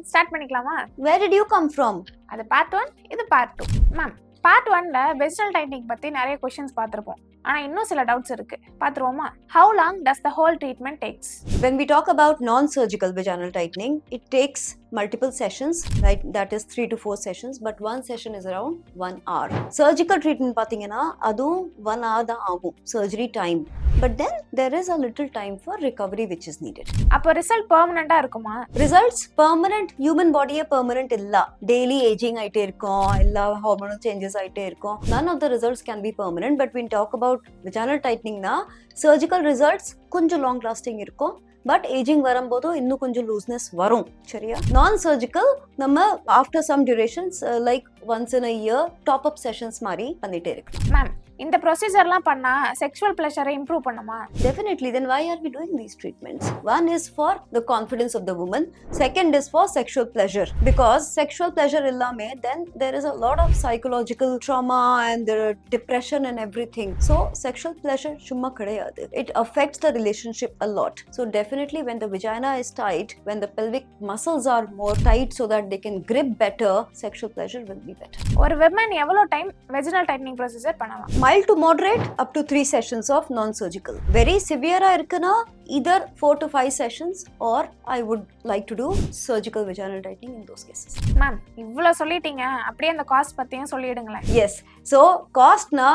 Start பண்ணிக்கலாமா? Where did you come from? அது part 1, இது பார்ட் 2. மேம், பார்ட் 1ல வெஜினல் டைட்னிங் பத்தி நிறைய क्वेश्चंस பார்த்திருப்போம். ஆனா இன்னும் சில டவுட்ஸ் இருக்கு. பாத்துருவோமா? How long does the whole treatment takes? When we talk about non-surgical vaginal tightening, it takes multiple sessions, right? That is 3 to 4 sessions, but one session is around 1 hour. Surgical treatment பாத்தீங்கன்னா அதுவும் 1 hour தான் ஆகும் surgery time. But then there is a little time for recovery which is needed. அப்போ result பெர்மனண்டா இருக்குமா? Results permanent, human body permanent இல்ல. Daily aging ஆயிட்டே இருக்கும், எல்லா hormonal changes ஆயிட்டே இருக்கும். None of the results can be permanent, but when we talk about vaginal tightening na surgical results கொஞ்சம் long lasting இருக்கும். பட் ஏஜிங் வரும்போது இன்னும் கொஞ்சம் லூஸ்னஸ் வரும். சரியா? நான் சர்ஜிக்கல் நம்ம after some durations like once in a year top up sessions மாதிரி பண்ணிட்டே இருக்கு. மேம், இந்த ப்ரொசீஜர்லாம் பண்ணா செக்ஷுவல் ப்ளஷரை இம்ப்ரூவ் பண்ணுமா? Definitely. Then why are we doing these treatments? One is for the confidence of the woman. Second is for sexual pleasure. Because sexual pleasure illame, then there is a lot of psychological trauma and the depression and everything. So sexual pleasure chumma kadayadu. It affects the relationship a lot. So definitely when the vagina is tight, when the pelvic muscles are more tight so that they can grip better, sexual pleasure will be better. ஒரு woman எவ்வளவு time vaginal tightening procedure பண்ணலாம்? Mild to moderate up to 3 sessions of non-surgical. Very severe irukana either 4 to 5 sessions or I would like to do surgical vaginal tightening in those cases. Ma'am, இவ்ளோ சொல்லிட்டீங்க, அப்படியே அந்த cost பத்தியும் சொல்லிடுங்களேன். Yes. So cost na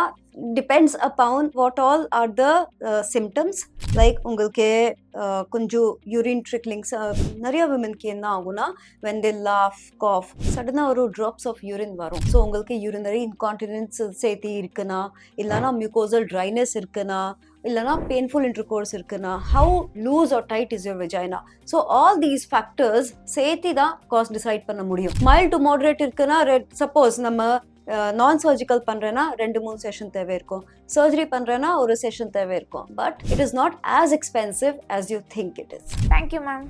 depends upon what all are the symptoms. Like உங்களுக்கு கொஞ்சம் urine tricklings நிறைய womenக்கு என்ன ஆகும்னா when they laugh, cough, சடனா ஒரு drops of urine வரும். So உங்களுக்கு urinary incontinence சேர்த்து இருக்குனா, இல்லனா mucosal dryness இருக்குனா, இல்லனா painful intercourse இருக்குனா, how loose or tight is your vagina. So all these factors சேர்த்து தான் cost decide பண்ண முடியும். Mild to moderate இருக்குனா, suppose நம்ம நான் சர்ஜிக்கல் பண்றேன்னா 2-3 செஷன் தேவை இருக்கும், சர்ஜரி பண்றேன்னா ஒரு செஷன் தேவை இருக்கும். But it is not as expensive as you think it is. Thank you, ma'am.